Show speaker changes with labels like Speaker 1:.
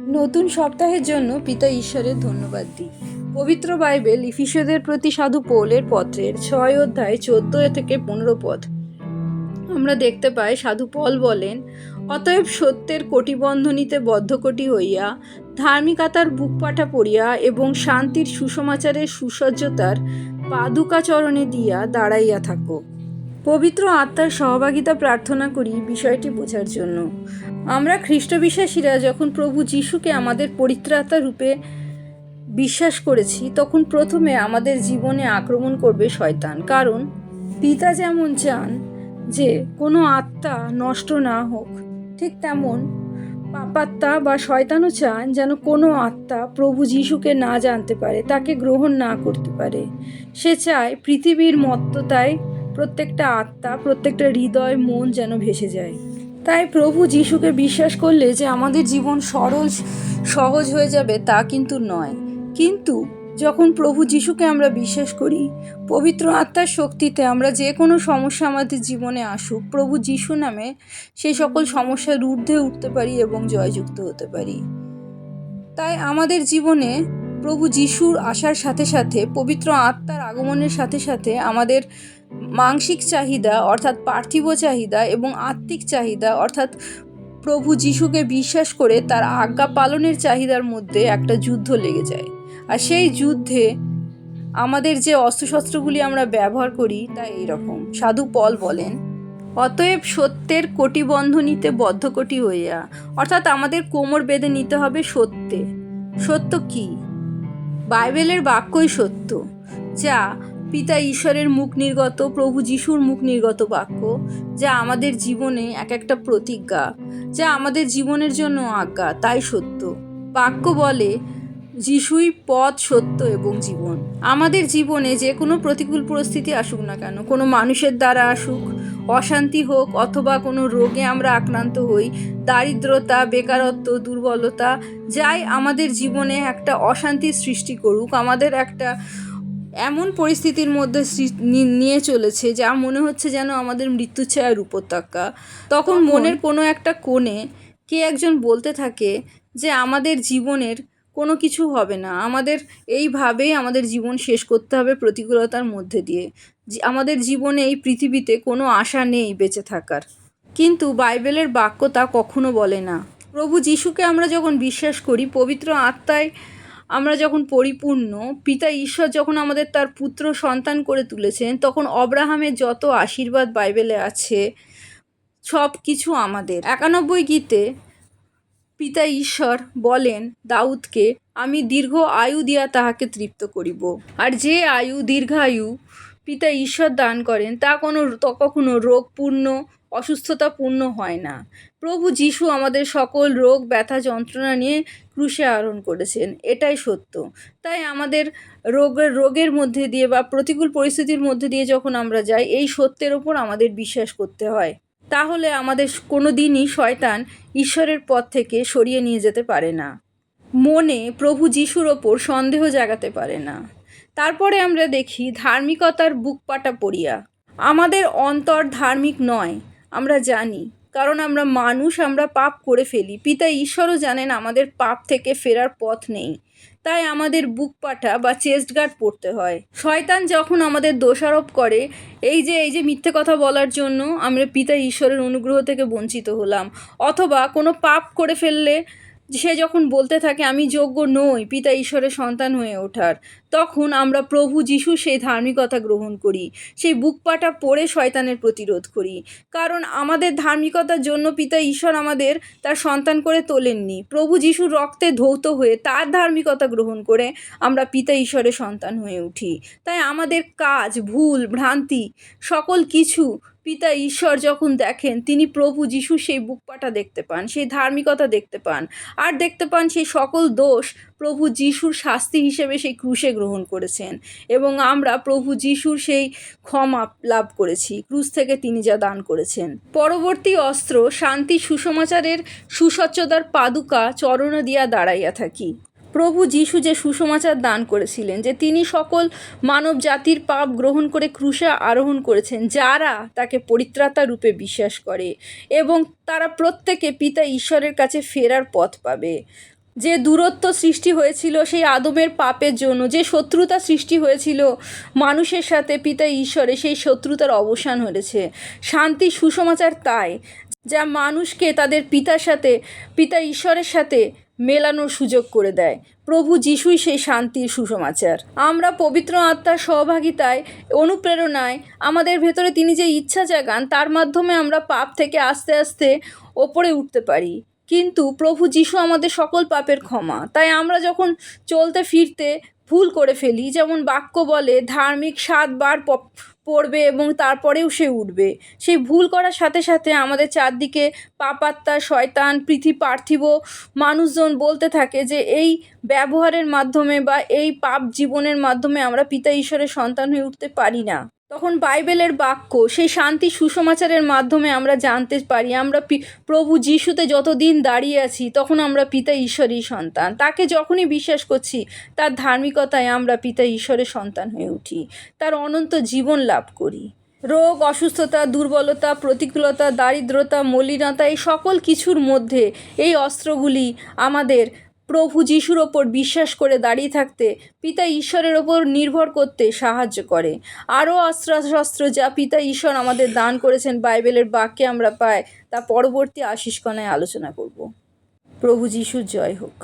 Speaker 1: নতুন সপ্তাহের জন্য পিতা ঈশ্বরের ধন্যবাদ দিই। পবিত্র বাইবেল ইফিসীয়দের প্রতি সাধু পৌলের পত্রের 6 অধ্যায় 14 থেকে 15 পদ আমরা দেখতে পাই সাধু পল বলেন, অতএব সত্যের কটিবন্ধনীতে বদ্ধকটি হইয়া ধার্মিকতার বুকপাটা পড়িয়া এবং শান্তির সুসমাচারের সুসজ্জতার পাদুকাচরণে দিয়া দাঁড়াইয়া থাকো। পবিত্র আত্মার সহভাগিতা প্রার্থনা করি বিষয়টি বোঝার জন্য। আমরা খ্রিস্ট বিশ্বাসীরা যখন প্রভু যিশুকে আমাদের পরিত্রাতা রূপে বিশ্বাস করেছি, তখন প্রথমে আমাদের জীবনে আক্রমণ করবে শয়তান। কারণ পিতা যেমন চান যে কোনো আত্মা নষ্ট না হোক, ঠিক তেমন পাপাত্মা বা শয়তানও চান যেন কোনো আত্মা প্রভু যিশুকে না জানতে পারে, তাকে গ্রহণ না করতে পারে। সে চায় পৃথিবীর মত্ততায় প্রত্যেকটা আত্মা, প্রত্যেকটা হৃদয়, মন যেন ভেসে যায়। তাই প্রভু যিশুকে বিশ্বাস করলে যে আমাদের জীবন সরল সহজ হয়ে যাবে তা কিন্তু নয়। কিন্তু যখন প্রভু যিশুকে আমরা বিশ্বাস করি, পবিত্র আত্মার শক্তিতে আমরা যে কোনো সমস্যা আমাদের জীবনে আসুক, প্রভু যিশু নামে সেই সকল সমস্যার ঊর্ধ্বে উঠতে পারি এবং জয়যুক্ত হতে পারি। তাই আমাদের জীবনে প্রভু যিশুর আসার সাথে সাথে, পবিত্র আত্মার আগমনের সাথে সাথে আমাদের মানসিক চাহিদা অর্থাৎ পার্থিব চাহিদা এবং আত্মিক চাহিদা অর্থাৎ প্রভু যিশুকে বিশ্বাস করে তার আজ্ঞা পালনের চাহিদার মধ্যে একটা যুদ্ধ লেগে যায়। আর সেই যুদ্ধে আমাদের যে অস্ত্রশস্ত্রগুলি আমরা ব্যবহার করি তা এইরকম। সাধু পল বলেন, অতএব সত্যের কটিবন্ধনীতে বদ্ধকটি হইয়া, অর্থাৎ আমাদের কোমর বেঁধে নিতে হবে সত্যে। সত্য কি? বাইবেলের বাক্যই সত্য, যা পিতা ঈশ্বরের মুখ নির্গত, প্রভু যিশুর মুখ নির্গত বাক্য, যা আমাদের জীবনে এক একটা প্রতিজ্ঞা, যা আমাদের জীবনের জন্য আজ্ঞা। তাই সত্য বাক্য বলে, যিশুই পথ, সত্য এবং জীবন। আমাদের জীবনে যে কোনো প্রতিকূল পরিস্থিতি আসুক না কেন, কোনো মানুষের দ্বারা আসুক, অশান্তি হোক অথবা কোনো রোগে আমরা আক্রান্ত হই, দারিদ্রতা, বেকারত্ব, দুর্বলতা, যাই আমাদের জীবনে একটা অশান্তির সৃষ্টি করুক, আমাদের একটা এমন পরিস্থিতির মধ্যে নিয়ে চলেছে যা মনে হচ্ছে যেন আমাদের মৃত্যুচ্ছায়ার উপত্যকা, তখন মনের কোনো একটা কোণে কে একজন বলতে থাকে যে আমাদের জীবনের কোনো কিছু হবে না, আমাদের এইভাবেই আমাদের জীবন শেষ করতে হবে প্রতিকূলতার মধ্যে দিয়ে, আমাদের জীবনে এই পৃথিবীতে কোনো আশা নেই বেঁচে থাকার। কিন্তু বাইবেলের বাক্য তা কখনো বলে না। প্রভু যিশুকে আমরা যখন বিশ্বাস করি, পবিত্র আত্মায় আমরা যখন পরিপূর্ণ, পিতা ঈশ্বর যখন আমাদের তার পুত্র সন্তান করে তুলেছেন, তখন অব্রাহামের যত আশীর্বাদ বাইবেলে আছে সব কিছু আমাদের। 91 গীতে পিতা ঈশ্বর বলেন দাউদকে, আমি দীর্ঘ আয়ু দিয়া তাহাকে তৃপ্ত করিব। আর যে আয়ু, দীর্ঘায়ু পিতা ঈশ্বর দান করেন তা কখনো রোগপূর্ণ, অসুস্থতাপূর্ণ হয় না। প্রভু যিশু আমাদের সকল রোগ, ব্যথা, যন্ত্রণা নিয়ে ক্রুশে আরোহণ করেছেন, এটাই সত্য। তাই আমাদের রোগের মধ্যে দিয়ে বা প্রতিকূল পরিস্থিতির মধ্যে দিয়ে যখন আমরা যাই, এই সত্যের ওপর আমাদের বিশ্বাস করতে হয়। তাহলে আমাদের কোনো দিনই শয়তান ঈশ্বরের পথ থেকে সরিয়ে নিয়ে যেতে পারে না, মনে প্রভু যিশুর ওপর সন্দেহ জাগাতে পারে না। তারপরে আমরা দেখি ধার্মিকতার বুকপাটা পড়িয়া। আমাদের অন্তর ধার্মিক নয়, আমরা জানি, কারণ আমরা মানুষ, আমরা পাপ করে ফেলি। পিতা ঈশ্বরও জানেন আমাদের পাপ থেকে ফেরার পথ নেই, তাই আমাদের বুক পাটা বা চেস্ট গার্ড পড়তে হয়। শয়তান যখন আমাদের দোষারোপ করে, এই যে মিথ্যে কথা বলার জন্য আমরা পিতা ঈশ্বরের অনুগ্রহ থেকে বঞ্চিত হলাম, অথবা কোনো পাপ করে ফেললে সে যখন বলতে থাকে আমি যোগ্য নই পিতা ঈশ্বরের সন্তান হয়ে ওঠার, তখন আমরা প্রভু যিশু সেই ধার্মিকতা গ্রহণ করি, সেই বুকপাটা পড়ে শয়তানের প্রতিরোধ করি। কারণ আমাদের ধার্মিকতার জন্য পিতা ঈশ্বর আমাদের তার সন্তান করে তোলেননি। প্রভু যিশুর রক্তে ধৌত হয়ে তার ধার্মিকতা গ্রহণ করে আমরা পিতা ঈশ্বরের সন্তান হয়ে উঠি। তাই আমাদের কাজ, ভুল, ভ্রান্তি, সকল কিছু পিতা ঈশ্বর যখন দেখেন, তিনি প্রভু যিশু সেই বুকপাটা দেখতে পান, সেই ধার্মিকতা দেখতে পান, আর দেখতে পান সেই সকল দোষ প্রভু যিশুর শাস্তি হিসেবে সেই ক্রুশে গ্রহণ করেছেন, এবং আমরা প্রভু যিশুর সেই ক্ষমা লাভ করেছি ক্রুশ থেকে তিনি যা দান করেছেন। পরবর্তী অস্ত্র শান্তি সুসমাচারের সুসচ্চতার পাদুকা চরণ দিয়া দাঁড়াইয়া থাকি। প্রভু যিশু যে সুসমাচার দান করেছিলেন, যে তিনি সকল মানব জাতির পাপ গ্রহণ করে ক্রুশে আরোহণ করেছেন, যারা তাকে পরিত্রাতা রূপে বিশ্বাস করে, এবং তারা প্রত্যেকে পিতা ঈশ্বরের কাছে ফেরার পথ পাবে। যে দূরত্ব সৃষ্টি হয়েছিল সেই আদমের পাপের জন্য, যে শত্রুতা সৃষ্টি হয়েছিল মানুষের সাথে পিতা ঈশ্বরে, সেই শত্রুতার অবসান হয়েছে। শান্তি সুসমাচার তাই যা মানুষকে তাদের পিতার সাথে, পিতা ঈশ্বরের সাথে মেলানোর সুযোগ করে দেয়। প্রভু যিশুই সেই শান্তির সুসমাচার। আমরা পবিত্র আত্মার সহভাগিতায়, অনুপ্রেরণায় আমাদের ভেতরে তিনি যে ইচ্ছা জাগান, তার মাধ্যমে আমরা পাপ থেকে আস্তে আস্তে ওপরে উঠতে পারি। কিন্তু প্রভু যিশু আমাদের সকল পাপের ক্ষমা। তাই আমরা যখন চলতে ফিরতে ভুল করে ফেলি, যেমন বাক্য বলে ধার্মিক 7 বার পড়বে এবং তারপরেও সে উঠবে, সেই ভুল করার সাথে সাথে আমাদের চারদিকে পাপাত্মা, শয়তান, পার্থিব মানুষজন বলতে থাকে যে এই ব্যবহারের মাধ্যমে বা এই পাপ জীবনের মাধ্যমে আমরা পিতা ঈশ্বরের সন্তান হয়ে উঠতে পারি না। তখন বাইবেলের বাক্য, সেই শান্তি সুসমাচারের মাধ্যমে আমরা জানতে পারি আমরা প্রভু যিশুতে যতদিন দাঁড়িয়ে আছি তখন আমরা পিতা ঈশ্বরই সন্তান। তাকে যখনই বিশ্বাস করছি তার ধার্মিকতায় আমরা পিতা ঈশ্বরের সন্তান হয়ে উঠি, তার অনন্ত জীবন লাভ করি। রোগ, অসুস্থতা, দুর্বলতা, প্রতিকূলতা, দারিদ্রতা, মলিনতা, এই সকল কিছুর মধ্যে এই অস্ত্রগুলি আমাদের প্রভু যিশুর ওপর বিশ্বাস করে দাঁড়িয়ে থাকতে, পিতা ঈশ্বরের ওপর নির্ভর করতে সাহায্য করে। আরও অস্ত্র যা পিতা ঈশ্বর আমাদের দান করেছেন বাইবেলের বাক্যে আমরা পাই, তা পরবর্তী আশীষকণায় আলোচনা করব। প্রভু যিশুর জয় হোক।